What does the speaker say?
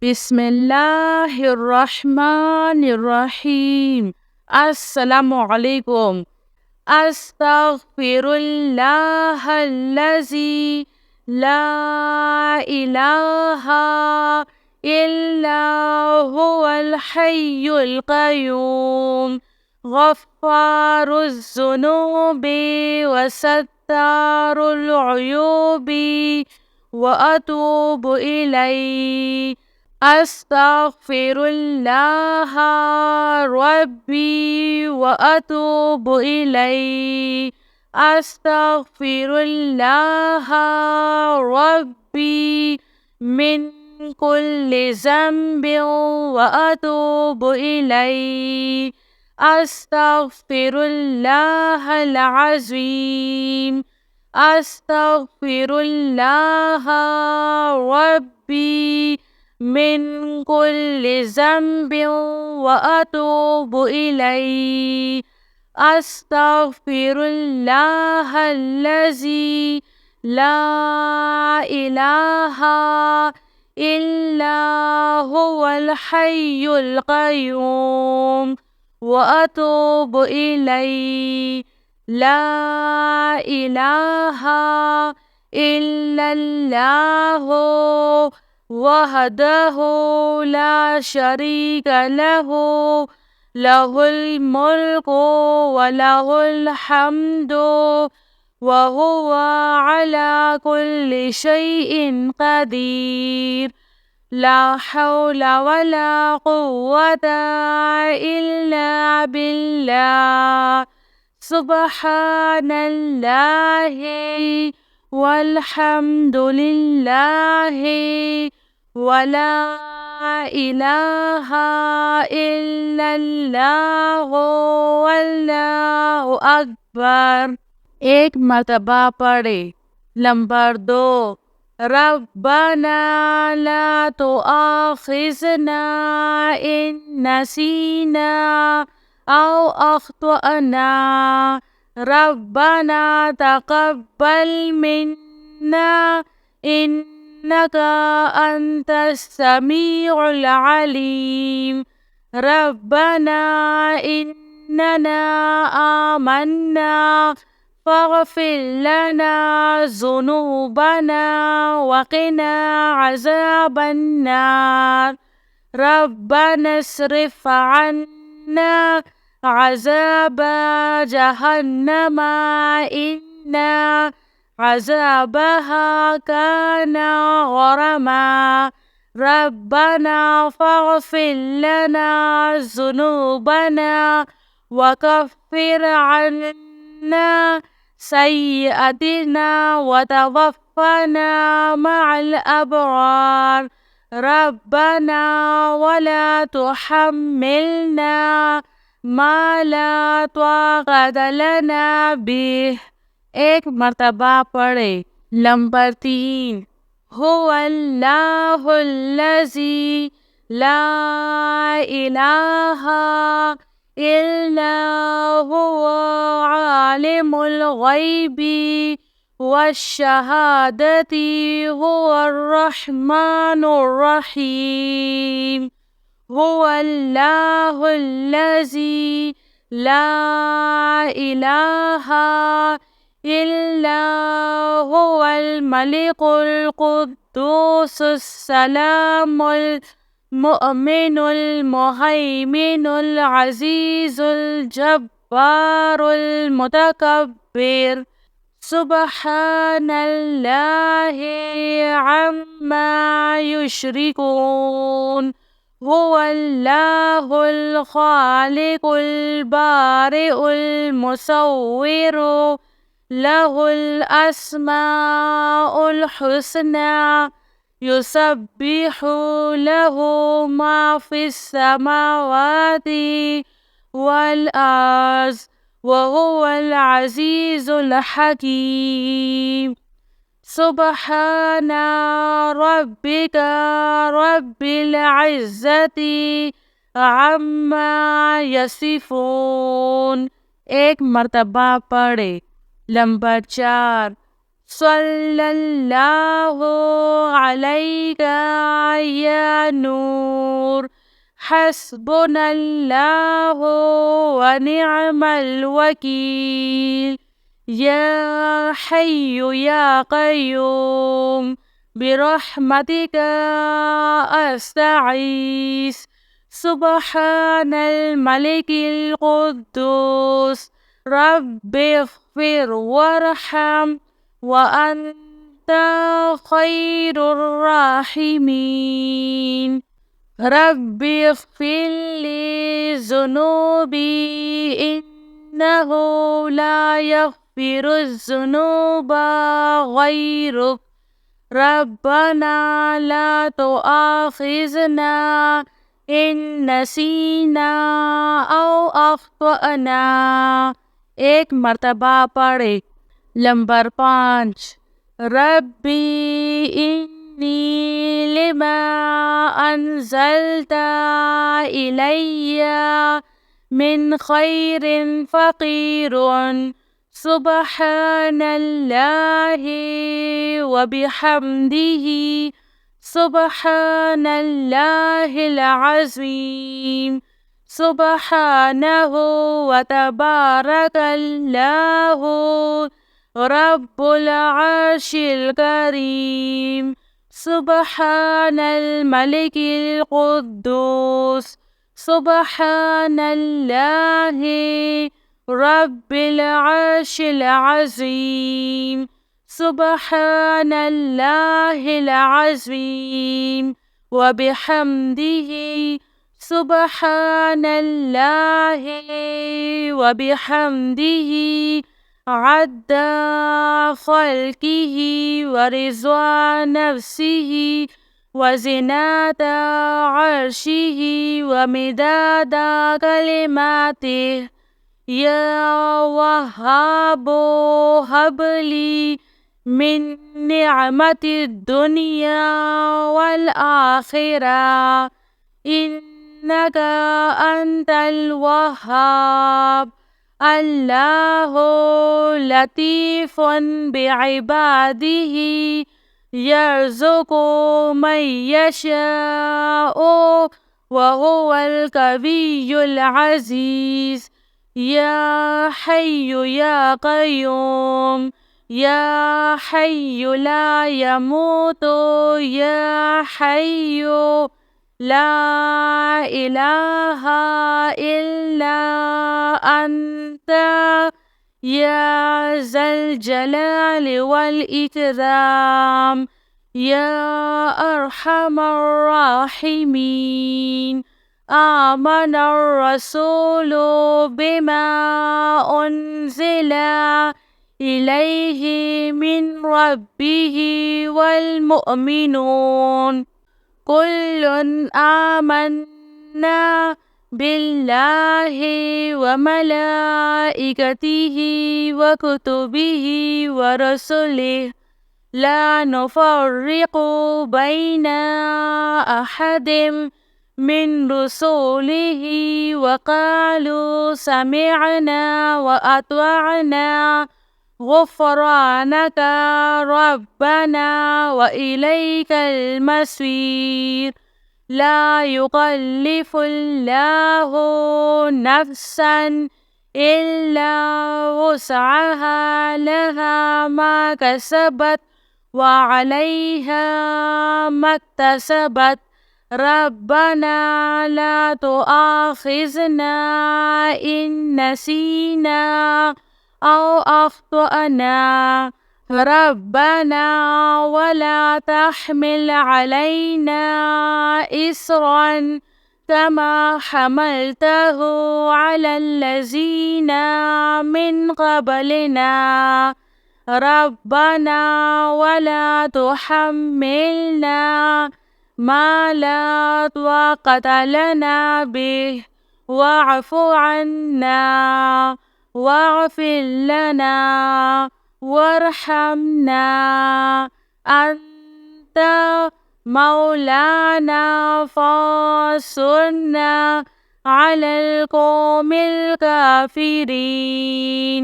बिस्मिल्लाहिर्रहमानिर्रहीम। अस्सलामुअलैकुम। अस्तगफिरुल्लाहल्लज़ी ला इलाहा इल्ला हुवल हय्युल क़य्यूम गफ़्फ़ारुज़्ज़ुनूबि वसत्तारुल उयूबि व अतूबु इलैहि। अस्तगफिरुल्लाह रब्बी व अतूबु इलैहि। अस्तगफिरुल्लाह रब्बी मिन कुल्लि ज़ंबिन व अतूबु इलैहि। अस्तगफिरुल्लाहल अज़ीम। अस्तगफिरुल्लाह रब्बी मिन कुल्लि ज़ंबिन व अतूबु इलैहि। अस्तगफिरुल्लाहल्लज़ी ला इलाहा इल्ला हुवल हय्युल क़य्यूम व अतूबु इलैहि। ला इलाहा इल्लल्लाहु वहदहु ला शरीक लहु लहुल मुल्कु व लहुल हम्दु व हुवा अला कुल्लि शैइन क़दीर। ला हौला वला कुव्वता इल्ला बिल्लाह। सुब्हानल्लाहि वल्हम्दुलिल्लाहि वला इलाहा इल्लल्लाहु वल्लाहु अकबर। एक मर्तबा पढ़े। नंबर 2, रब्बना ला तुआखिज़ना इन नसीना औ अख्तअना। रब्बना तक़ब्बल मिन्ना इन्नका अंतस समीउल अलीम। रब्बना इन्नना आमन्ना फ़ग़फ़िर लना ज़ुनूबना वक़िना अज़ाबन्नार। रब्बना अस्रिफ़ अन्ना अज़ाब जहन्नम इन्ना अज़ाबहा काना गरमा। रब्बना फ़ग़फ़िर लना ज़ुनूबना वकफ़िर अन्ना सय्यअतिना वतवफ़्फ़ना मअल अबरार। रब्बना वला तुहम्मिलना मा ला ताक़त लना बिह। एक मर्तबा पढ़े। नंबर 3, हुवल्लाहुल्लज़ी ला इलाहा इल्ला हुवा आलिमुल ग़ैबि वश्शहादति हुवर रहमानुर रहीम। हुवल्लाहुल्लज़ी ला इलाहा इल्ला हुवल मलिकुल कुद्दूसुस सलामुल मुअमिनुल मुहैमिनुल अज़ीज़ुल जब्बारुल मुतकब्बिर। सुब्हानल्लाहि अम्मा युश्रिकून। हुवल्लाहुल ख़ालिक़ुल बारिउल मुसव्विरु लहुल अस्माउल हुस्ना। युसब्बिहु लहु मा फ़िस समावाति वल अर्ज़ व हुवल अज़ीज़ुल हकीम। सुब्हाना रब्बिका रब्बिल इज़्ज़ति अम्मा यसिफ़ून। एक मर्तबा पढ़े। नंबर 4, صلى الله عليك يا نور. حسبنا الله ونعم الوكيل. يا حي يا قيوم برحمتك أستعيذ. سبحان الملك القدوس رب اغفر وارحم وأنت خير الراحمين. رب اغفر لي ذنوبي إنه لا يغفر الذنوب غيرك. ربنا لا تؤاخذنا إن نسينا أو أخطأنا. एक मर्तबा पढ़े। नंबर 5 रब्बी इन्नी लिमा अंज़लता इलैया मिन खैरिन फ़क़ीरुन। सुब्हानल्लाहि व बिहम्दिही सुब्हानल्लाहिल अज़ीम। सुब्हानहु व तबारकल्लाहु रब्बुल अर्शिल करीम। सुब्हानल मलिकिल कुद्दूस सुब्हानल्लाहि रब्बिल अर्शिल अज़ीम। सुब्हानल्लाहिल अज़ीम व बिहम्दिही सुब्हानल्लाहि व बिहम्दिही अद्दा ख़ल्क़िही व रिज़्वा नफ़्सिही व ज़िनाता अर्शिही व मिदादा कलिमातिही। या वहाबो हबली मिन निअमतिद दुनिया वल आखिरा इन्नका अंतल वहाब। अल्लाहु लतीफ़ुन बिइबादिही यर्ज़ुक़ु मन यशाअु व हुवल कवियुल अज़ीज़। या हय्यु या क़य्यूम या हय्यु ला यमूतु या हय्यु ला इलाहा इल्ला अंत या ज़ल जलाल वल इकराम या अरहमर राहिमीन। आमनर रसूलु बिमा उन्ज़िला इलैहि मिन रब्बिही वल मुअमिनून कुल्लुन आमन्ना बिल्लाहि व मलाइकतिही व कुतुबिही व रसूलिही ला नुफ़र्रिक़ु बैना अहदिम मिन रसूलिही व क़ालू समिअना व अत्वअना गुफ़्रानका रब्बना व इलैकल मसीर। ला युकल्लिफ़ुल्लाहु नफ़्सन इल्ला वुस्अहा लहा मा कसबत व अलैहा मक्तसबत। रब्बना ला तुआखिज़ना इन नसीना औ अख्तअना। रब्बना वला तहमिल अलैना इस्रन कमा हमलतहु अलल्लज़ीना मिन क़ब्लिना। रब्बना वला तुहम्मिलना मा ला ताक़त लना बिही वअफ़ु अन्ना वग़फ़िर लना वरहमना अंत मौलाना फ़ांसुरना अलल क़ौमिल काफ़िरीन।